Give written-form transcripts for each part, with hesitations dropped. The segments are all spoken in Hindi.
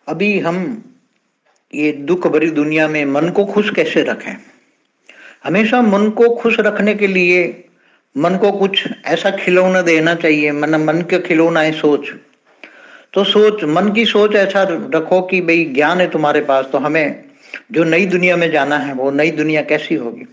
अभी हम ये दुख भरी दुनिया में मन को खुश कैसे रखें। हमेशा मन को खुश रखने के लिए मन को कुछ ऐसा खिलौना देना चाहिए। मन का खिलौना है सोच। तो सोच, मन की सोच ऐसा रखो कि भाई ज्ञान है तुम्हारे पास, तो हमें जो नई दुनिया में जाना है वो नई दुनिया कैसी होगी।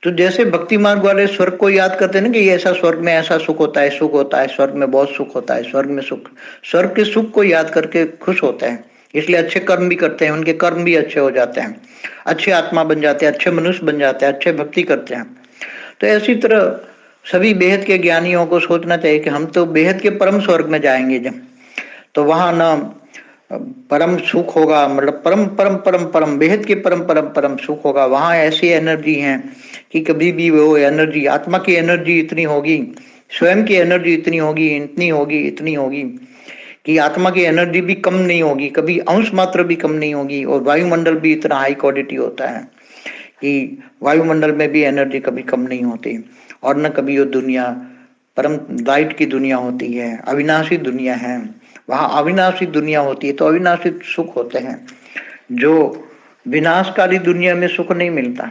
तो जैसे भक्ति मार्ग वाले स्वर्ग को याद करते हैं ना कि ऐसा स्वर्ग में ऐसा सुख होता है, सुख होता है, स्वर्ग में बहुत सुख होता है, स्वर्ग में सुख, स्वर्ग के सुख को याद करके खुश होते हैं। इसलिए अच्छे कर्म भी करते हैं, उनके कर्म भी अच्छे हो जाते हैं, अच्छे आत्मा बन जाते हैं, अच्छे मनुष्य बन जाते हैं, अच्छे भक्ति करते हैं। तो ऐसी तरह सभी बेहद के ज्ञानियों को सोचना चाहिए कि हम तो बेहद के परम स्वर्ग में जाएंगे जब, तो वहां ना परम सुख होगा, मतलब परम परम परम परम बेहद के परम परम परम सुख होगा। वहां ऐसी एनर्जी है कि कभी भी वो एनर्जी, आत्मा की एनर्जी इतनी होगी, स्वयं की एनर्जी इतनी होगी, इतनी होगी, इतनी होगी कि आत्मा की एनर्जी भी कम नहीं होगी, कभी अंश मात्र भी कम नहीं होगी। और वायुमंडल भी इतना हाई क्वालिटी होता है कि वायुमंडल में भी एनर्जी कभी कम नहीं होती। और न कभी वो दुनिया परम लाइट की दुनिया होती है, अविनाशी दुनिया है। वहां अविनाशी दुनिया होती है तो अविनाशी सुख होते हैं, जो विनाशकारी दुनिया में सुख नहीं मिलता।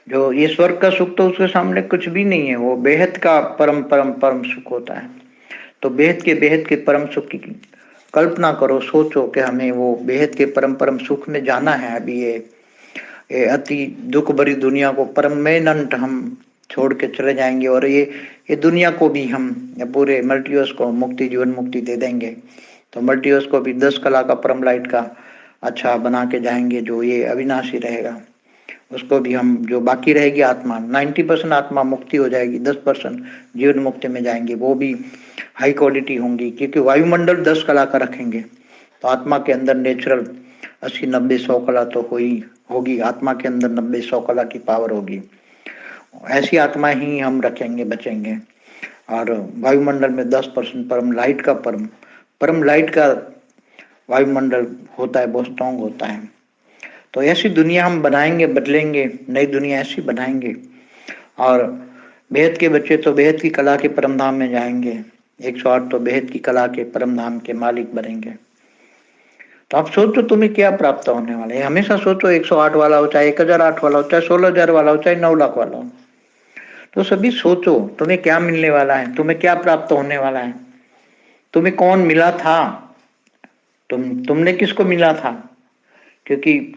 जो ये स्वर्ग का सुख तो उसके सामने कुछ भी नहीं है, वो बेहद का परम परम परम सुख होता है। तो बेहद के परम सुख की कल्पना करो, सोचो कि हमें वो बेहद के परम परम सुख में जाना है। अभी ये अति दुख भरी दुनिया को परमानेंट हम छोड़ के चले जाएंगे, और ये दुनिया को भी हम पूरे मल्टीवर्स को मुक्ति, जीवन मुक्ति दे देंगे। तो मल्टीवर्स को भी 10 कला का परम लाइट का अच्छा बना के जाएंगे, जो ये अविनाशी रहेगा। उसको भी हम, जो बाकी रहेगी आत्मा, 90% आत्मा मुक्ति हो जाएगी, 10% जीवन मुक्ति में जाएंगे, वो भी हाई क्वालिटी होंगी, क्योंकि वायुमंडल 10 कला का रखेंगे। तो आत्मा के अंदर नेचुरल 80 90 100 कला तो होगी, आत्मा के अंदर 90 100 कला की पावर होगी। ऐसी आत्मा ही हम रखेंगे, बचेंगे। और वायुमंडल में 10% परम लाइट का परम लाइट का वायुमंडल होता है, बहुत स्ट्रॉन्ग होता है। तो ऐसी दुनिया हम बनाएंगे, बदलेंगे, नई दुनिया ऐसी बनाएंगे। और बेहद के बच्चे तो बेहद की कला के परम धाम में जाएंगे, 108 तो बेहद की कला के परम धाम के मालिक बनेंगे। तो आप सोचो तुम्हें क्या प्राप्त होने वाला है। हमेशा सोचो 108 वाला हो, चाहे 1008 वाला हो, चाहे 16,000 वाला हो, चाहे 9 लाख वाला हो। तो सभी सोचो तुम्हें क्या मिलने वाला है, तुम्हें क्या प्राप्त होने वाला है, तुम्हें कौन मिला था, तुमने किसको मिला था। क्योंकि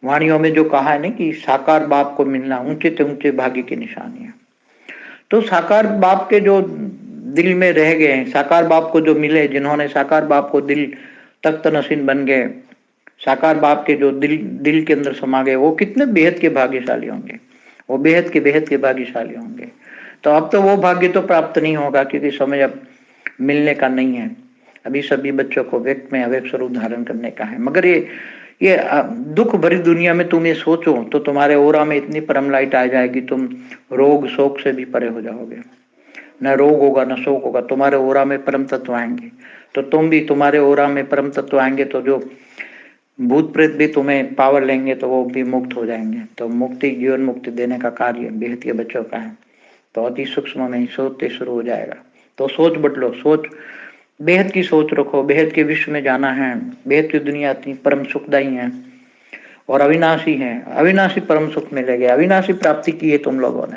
वाणियों में जो कहा है ना कि साकार बाप को मिलना ऊंचे से ऊंचे भाग्य की निशानी है। तो साकार बाप के जो दिल में रह गए, साकार बाप को जो मिले, जिन्होंने साकार बाप को दिल तख्त नशीन बन गए, साकार बाप के जो दिल दिल के अंदर समा गए, वो कितने बेहद के भाग्यशाली होंगे, वो बेहद के भाग्यशाली होंगे। तो अब तो वो भाग्य तो प्राप्त नहीं होगा, क्योंकि समय अब मिलने का नहीं है। अभी सभी बच्चों को व्यक्त में अव्यक्त स्वरूप धारण करने का है। मगर ये दुख भरी दुनिया में तुम ये सोचो तो तुम्हारे ओरा में इतनी परम लाइट आ जाएगी, तुम रोग शोक से भी परे हो जाओगे। न रोग होगा, न शोक होगा, तुम्हारे ओरा में परम तत्व आएंगे। तो तुम भी, तुम्हारे ओरा में परम तत्व आएंगे तो जो भूत प्रेत भी तुम्हें पावर लेंगे तो वो भी मुक्त हो जाएंगे। तो मुक्ति, जीवन मुक्ति देने का कार्य बेहद के बच्चों का है। तो अति सूक्ष्म में ही सोचते शुरू हो जाएगा। तो सोच बदलो, सोच बेहद की सोच रखो, बेहद के विश्व में जाना है। बेहद की दुनिया इतनी परम सुखदायी है और अविनाशी है, अविनाशी परम सुख मिलेगा। अविनाशी प्राप्ति की है तुम लोगों ने।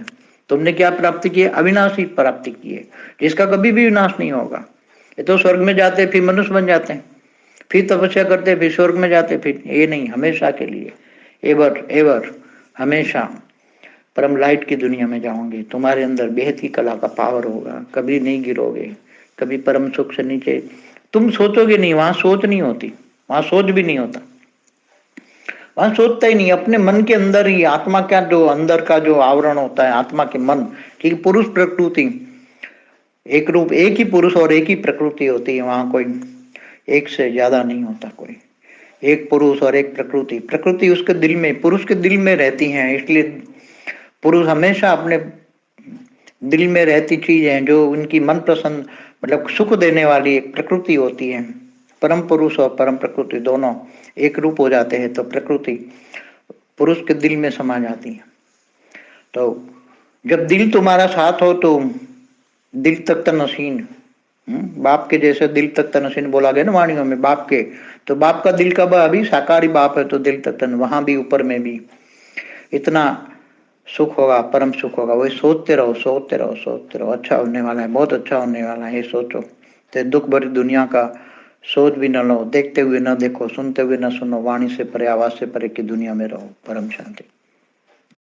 तुमने क्या प्राप्ति की है? अविनाशी प्राप्ति की है, जिसका कभी भी विनाश नहीं होगा। ये तो स्वर्ग में जाते फिर मनुष्य बन जाते हैं, फिर तपस्या करते फिर स्वर्ग में जाते, फिर ये नहीं, हमेशा के लिए, एवर एवर, हमेशा परम लाइट की दुनिया में जाओगे। तुम्हारे अंदर बेहद की कला का पावर होगा, कभी नहीं गिरोगे, कभी परम सुख से नीचे तुम सोचोगे नहीं। वहां सोच नहीं होती, वहां सोच भी नहीं होता, वहां सोचता ही नहीं। अपने मन के अंदर ही आत्मा का जो अंदर का जो आवरण होता है, आत्मा के मन की पुरुष प्रकृति एक रूप, एक ही पुरुष और एक ही प्रकृति होती है। वहां कोई एक से ज्यादा नहीं होता, कोई एक पुरुष और एक प्रकृति। प्रकृति उसके दिल में, पुरुष के दिल में रहती है। इसलिए पुरुष हमेशा अपने दिल में रहती चीज है जो उनकी मन प्रसन्न, मतलब सुख देने वाली एक प्रकृति होती है। परम पुरुष और परम प्रकृति दोनों एक रूप हो जाते हैं तो प्रकृति पुरुष के दिल में समा जाती है। तो जब दिल तुम्हारा साथ हो तो दिल तक नसीन, बाप के जैसे दिल तक तन असीन बोला गया ना वाणियों में, बाप के, तो बाप का दिल का अभी साकारी बाप है तो दिल तक तन, वहां भी ऊपर में भी इतना सुख होगा, परम सुख होगा। वही सोचते रहो, सोचते रहो, सोचते रहो, अच्छा होने वाला है, बहुत अच्छा होने वाला है, ये सोचो। तो दुख भरी दुनिया का सोच भी न लो, देखते हुए न देखो, सुनते हुए न सुनो, वाणी से परे, आवाज से परे की दुनिया में रहो, परम शांति।